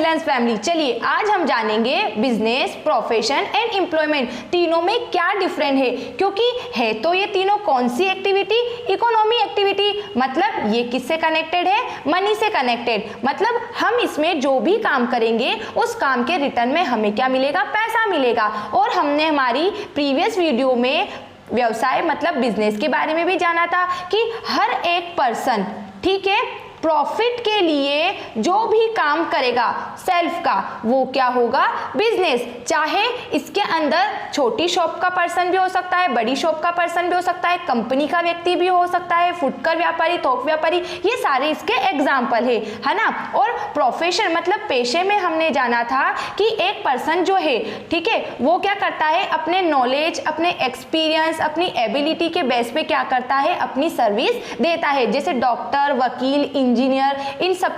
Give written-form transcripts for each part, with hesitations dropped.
Excellence family. चलिए आज हम जानेंगे बिजनेस, प्रोफेशन एंड एम्प्लॉयमेंट तीनों में क्या डिफरेंट है, क्योंकि है तो ये तीनों कौन सी एक्टिविटी, इकोनॉमी एक्टिविटी। मतलब ये किससे कनेक्टेड है, मनी से कनेक्टेड। मतलब हम इसमें जो भी काम करेंगे उस काम के रिटर्न में हमें क्या मिलेगा, पैसा मिलेगा। और हमने हमारी प्रीवियस वीडियो में व्यवसाय मतलब बिजनेस के बारे में भी जाना था कि हर एक पर्सन, ठीक है, प्रॉफिट के लिए जो भी काम करेगा सेल्फ का, वो क्या होगा, बिजनेस। चाहे इसके अंदर छोटी शॉप का पर्सन भी हो सकता है, बड़ी शॉप का पर्सन भी हो सकता है, कंपनी का व्यक्ति भी हो सकता है, फुटकर व्यापारी, थोक व्यापारी, ये सारे इसके एग्जाम्पल है ना। और प्रोफेशन मतलब पेशे में हमने जाना था कि एक पर्सन जो है, ठीक है, वो क्या करता है, अपने नॉलेज, अपने एक्सपीरियंस, अपनी एबिलिटी के बेस पे क्या करता है, अपनी सर्विस देता है। जैसे डॉक्टर, वकील, इंजीनियर, इन सब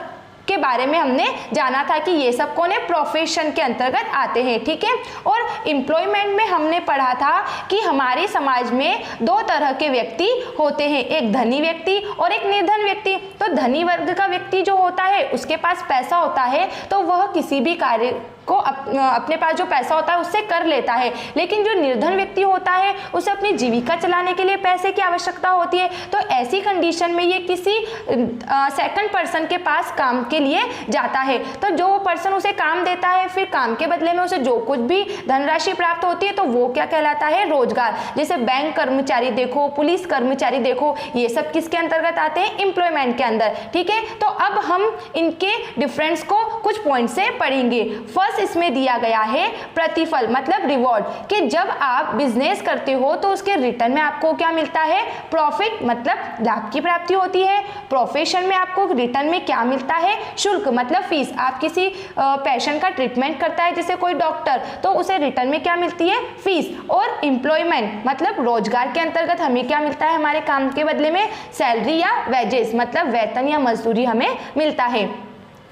के बारे में हमने जाना था कि ये सब कौन है, प्रोफेशन के अंतर्गत आते हैं, ठीक है। और एम्प्लॉयमेंट में हमने पढ़ा था कि हमारे समाज में दो तरह के व्यक्ति होते हैं, एक धनी व्यक्ति और एक निर्धन व्यक्ति। तो धनी वर्ग का व्यक्ति जो होता है उसके पास पैसा होता है तो वह किसी भी कार्य को अपने पास जो पैसा होता है उससे कर लेता है। लेकिन जो निर्धन व्यक्ति होता है उसे अपनी जीविका चलाने के लिए पैसे की आवश्यकता होती है। तो ऐसी कंडीशन में ये किसी सेकंड पर्सन के पास काम के लिए जाता है। तो जो पर्सन उसे काम देता है, फिर काम के बदले में उसे जो कुछ भी धनराशि प्राप्त होती है तो वो क्या कहलाता है, रोजगार। जैसे बैंक कर्मचारी देखो, पुलिस कर्मचारी देखो, ये सब किसके अंतर्गत आते हैं, एम्प्लॉयमेंट के अंदर, ठीक है। तो अब हम इनके डिफरेंस को कुछ पॉइंट से पढ़ेंगे। फर्स्ट इसमें दिया गया है प्रतिफल मतलब रिवॉर्ड, कि जब आप बिजनेस करते हो तो उसके रिटर्न में आपको क्या मिलता है, प्रॉफिट मतलब लाभ की प्राप्ति होती है। प्रोफेशन में आपको रिटर्न में क्या मिलता है, शुल्क मतलब फीस। आप किसी पेशेंट का ट्रीटमेंट करता है जैसे कोई डॉक्टर, तो उसे रिटर्न में क्या मिलती है, फीस। और एम्प्लॉयमेंट मतलब रोजगार के अंतर्गत हमें क्या मिलता है, हमारे काम के बदले में सैलरी या वेजेस मतलब वेतन या मजदूरी हमें मिलता है।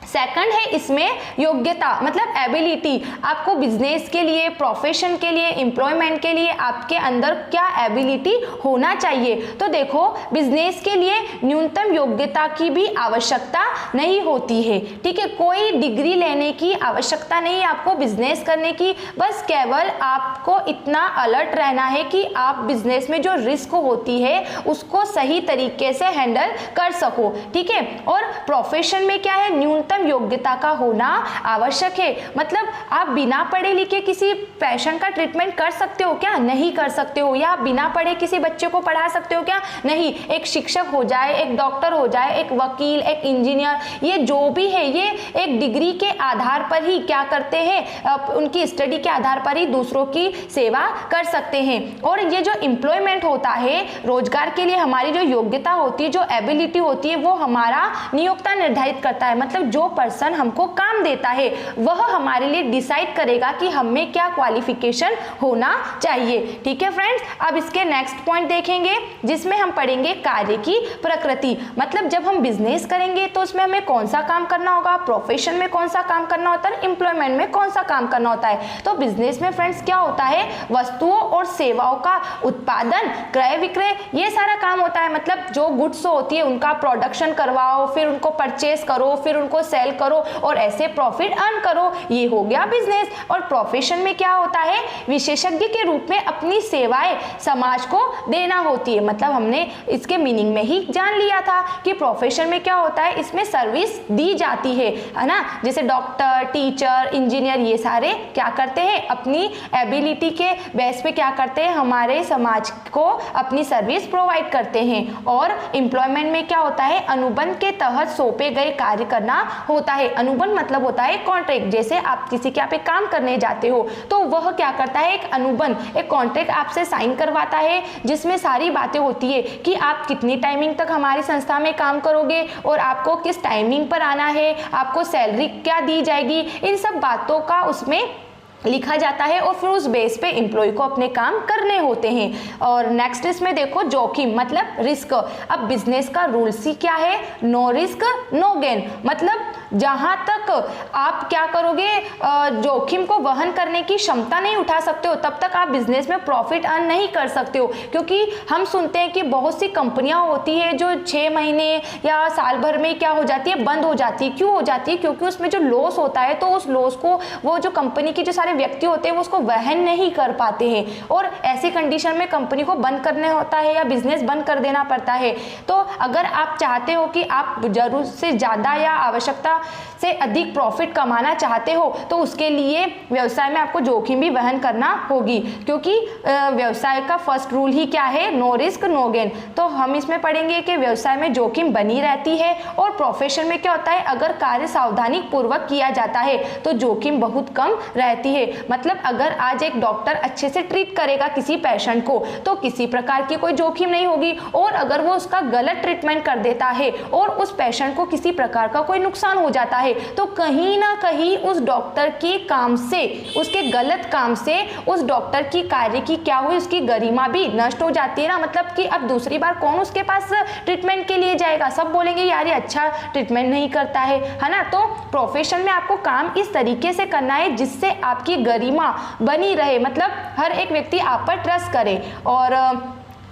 सेकंड है इसमें योग्यता मतलब एबिलिटी। आपको बिजनेस के लिए, प्रोफेशन के लिए, एम्प्लॉयमेंट के लिए आपके अंदर क्या एबिलिटी होना चाहिए। तो देखो बिजनेस के लिए न्यूनतम योग्यता की भी आवश्यकता नहीं होती है, ठीक है। कोई डिग्री लेने की आवश्यकता नहीं है आपको बिजनेस करने की। बस केवल आपको इतना अलर्ट रहना है कि आप बिजनेस में जो रिस्क होती है उसको सही तरीके से हैंडल कर सको, ठीक है। और प्रोफेशन में क्या है, न्यूनतम योग्यता का होना आवश्यक है। मतलब आप बिना पढ़े लिखे किसी पेशेंट का ट्रीटमेंट कर सकते हो क्या, नहीं कर सकते हो। या बिना पढ़े किसी बच्चे को पढ़ा सकते हो क्या, नहीं। एक शिक्षक हो जाए, एक डॉक्टर हो जाए, एक वकील, एक इंजीनियर, ये जो भी है ये एक डिग्री के आधार पर ही क्या करते हैं, उनकी स्टडी के आधार पर ही दूसरों की सेवा कर सकते हैं। और ये जो एम्प्लॉयमेंट होता है, रोजगार के लिए हमारी जो योग्यता होती है, जो एबिलिटी होती है, वो हमारा नियोक्ता निर्धारित करता है। मतलब जो पर्सन हमको काम देता है वह हमारे लिए डिसाइड करेगा कि हमें क्या क्वालिफिकेशन होना चाहिए, ठीक है फ्रेंड्स। अब इसके नेक्स्ट पॉइंट देखेंगे जिसमें हम पढ़ेंगे कार्य की प्रकृति। मतलब जब हम बिजनेस करेंगे तो उसमें हमें कौन सा काम करना होगा, प्रोफेशन में कौन सा काम करना होता है, एम्प्लॉयमेंट में कौन सा काम करना होता है। तो बिजनेस में फ्रेंड्स क्या होता है, वस्तुओं और सेवाओं का उत्पादन, क्रय विक्रय, ये सारा काम होता है। मतलब जो गुड्स होती है उनका प्रोडक्शन करवाओ, फिर उनको परचेस करो, फिर उनको सेल करो और ऐसे प्रॉफिट अर्न करो, ये हो गया बिजनेस। और प्रोफेशन में क्या होता है, विशेषज्ञ के रूप में अपनी सेवाएं समाज को देना होती है। मतलब हमने इसके मीनिंग में ही जान लिया था कि प्रोफेशन में क्या होता है, इसमें सर्विस दी जाती है ना। जैसे डॉक्टर, टीचर, इंजीनियर, ये सारे क्या करते हैं, अपनी एबिलिटी के बेस पे क्या करते हैं, हमारे समाज को अपनी सर्विस प्रोवाइड करते हैं। और एम्प्लॉयमेंट में क्या होता है, अनुबंध के तहत सौंपे गए कार्य करना होता है। अनुबंध मतलब होता है कॉन्ट्रैक्ट। जैसे आप किसी के यहाँ पे काम करने जाते हो तो वह क्या करता है, एक अनुबंध, एक कॉन्ट्रैक्ट आपसे साइन करवाता है जिसमें सारी बातें होती है कि आप कितनी टाइमिंग तक हमारी संस्था में काम करोगे और आपको किस टाइमिंग पर आना है, आपको सैलरी क्या दी जाएगी, इन सब बातों का उसमें लिखा जाता है। और फिर उस बेस पे एम्प्लॉय को अपने काम करने होते हैं। और नेक्स्ट इसमें देखो जोखिम मतलब रिस्क। अब बिजनेस का रूल्स ही क्या है, नो रिस्क नो गेन। मतलब जहां तक आप क्या करोगे, जोखिम को वहन करने की क्षमता नहीं उठा सकते हो, तब तक आप बिजनेस में प्रॉफिट अर्न नहीं कर सकते हो। क्योंकि हम सुनते हैं कि बहुत सी कंपनियां होती है जो 6 महीने या साल भर में क्या हो जाती है, बंद हो जाती है। क्यों हो जाती है? क्योंकि उसमें जो लॉस होता है, तो उस लॉस को वो जो कंपनी के जो सारे व्यक्ति होते हैं वो उसको वहन नहीं कर पाते हैं, और ऐसी कंडीशन में कंपनी को बंद करना होता है या बिजनेस बंद कर देना पड़ता है। तो अगर आप चाहते हो कि आप जरूर से ज़्यादा या आवश्यकता से अधिक प्रॉफिट कमाना चाहते हो, तो उसके लिए व्यवसाय में आपको जोखिम भी वहन करना होगी। क्योंकि व्यवसाय का फर्स्ट रूल ही क्या है? No risk no gain. तो हम इसमें पढ़ेंगे कि व्यवसाय में जोखिम बनी रहती है, और प्रोफेशन में क्या होता है, अगर कार्य सावधानी पूर्वक किया जाता है तो जोखिम बहुत कम रहती है। मतलब अगर आज एक डॉक्टर अच्छे से ट्रीट करेगा किसी पेशेंट को, तो किसी प्रकार की कोई जोखिम नहीं होगी, और अगर वो उसका गलत ट्रीटमेंट कर देता है और उस पेशेंट को किसी प्रकार का कोई नुकसान हो जाता है, तो कहीं ना कहीं उस डॉक्टर के काम से, उसके गलत काम से उस डॉक्टर की कार्य की क्या हुई, उसकी गरिमा भी नष्ट हो जाती है ना। मतलब कि अब दूसरी बार कौन उसके पास ट्रीटमेंट के लिए जाएगा? सब बोलेंगे यार ये अच्छा ट्रीटमेंट नहीं करता है ना। तो प्रोफेशन में आपको काम इस तरीके से करना है जिससे आपकी गरिमा बनी रहे, मतलब हर एक व्यक्ति आप पर ट्रस्ट करे। और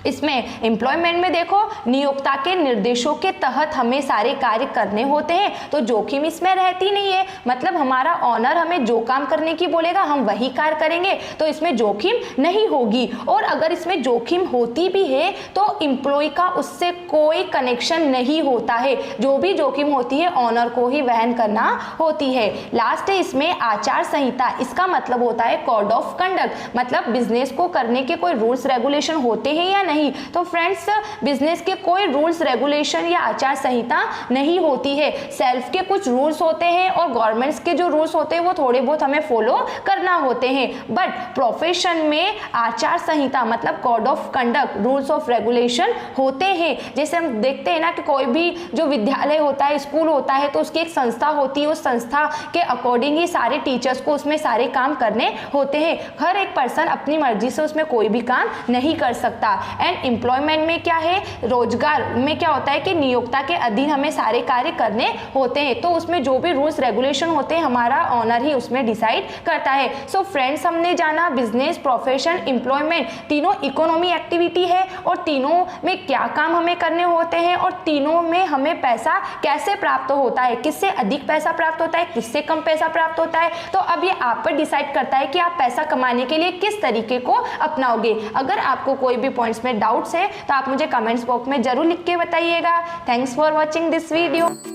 इसमें एम्प्लॉयमेंट में देखो, नियोक्ता के निर्देशों के तहत हमें सारे कार्य करने होते हैं, तो जोखिम इसमें रहती नहीं है। मतलब हमारा ऑनर हमें जो काम करने की बोलेगा हम वही कार्य करेंगे, तो इसमें जोखिम नहीं होगी। और अगर इसमें जोखिम होती भी है तो एम्प्लॉय का उससे कोई कनेक्शन नहीं होता है। जो भी जोखिम होती है ऑनर को ही वहन करना होती है। लास्ट है इसमें आचार संहिता। इसका मतलब होता है कोड ऑफ कंडक्ट, मतलब बिजनेस को करने के कोई रूल्स रेगुलेशन होते हैं या नहीं। तो फ्रेंड्स, बिजनेस के कोई रूल्स रेगुलेशन या आचार संहिता नहीं होती है। सेल्फ के कुछ रूल्स होते हैं और गवर्नमेंट्स के जो रूल्स होते हैं वो थोड़े बहुत हमें फॉलो करना होते हैं। बट प्रोफेशन में आचार संहिता मतलब code of conduct, rules of regulation होते हैं। जैसे हम देखते हैं ना कि कोई भी जो विद्यालय होता है, स्कूल होता है, तो उसकी एक संस्था होती है, उस संस्था के अकॉर्डिंग ही सारे टीचर्स को उसमें सारे काम करने होते हैं। हर एक पर्सन अपनी मर्जी से उसमें कोई भी काम नहीं कर सकता। एंड एम्प्लॉयमेंट में क्या है, रोजगार में क्या होता है कि नियोक्ता के अधीन हमें सारे कार्य करने होते हैं, तो उसमें जो भी रूल्स रेगुलेशन होते हैं हमारा ऑनर ही उसमें डिसाइड करता है। सो फ्रेंड्स, हमने जाना बिजनेस, प्रोफेशन, एम्प्लॉयमेंट तीनों इकोनॉमी एक्टिविटी है, और तीनों में क्या काम हमें करने होते हैं, और तीनों में हमें पैसा कैसे प्राप्त होता है, किससे अधिक पैसा प्राप्त होता है, किससे कम पैसा प्राप्त होता है। तो अब ये आप पर डिसाइड करता है कि आप पैसा कमाने के लिए किस तरीके को अपनाओगे। अगर आपको कोई भी पॉइंट्स में डाउट्स है तो आप मुझे कमेंट्स बॉक्स में जरूर लिख के बताइएगा। Thanks for watching this video.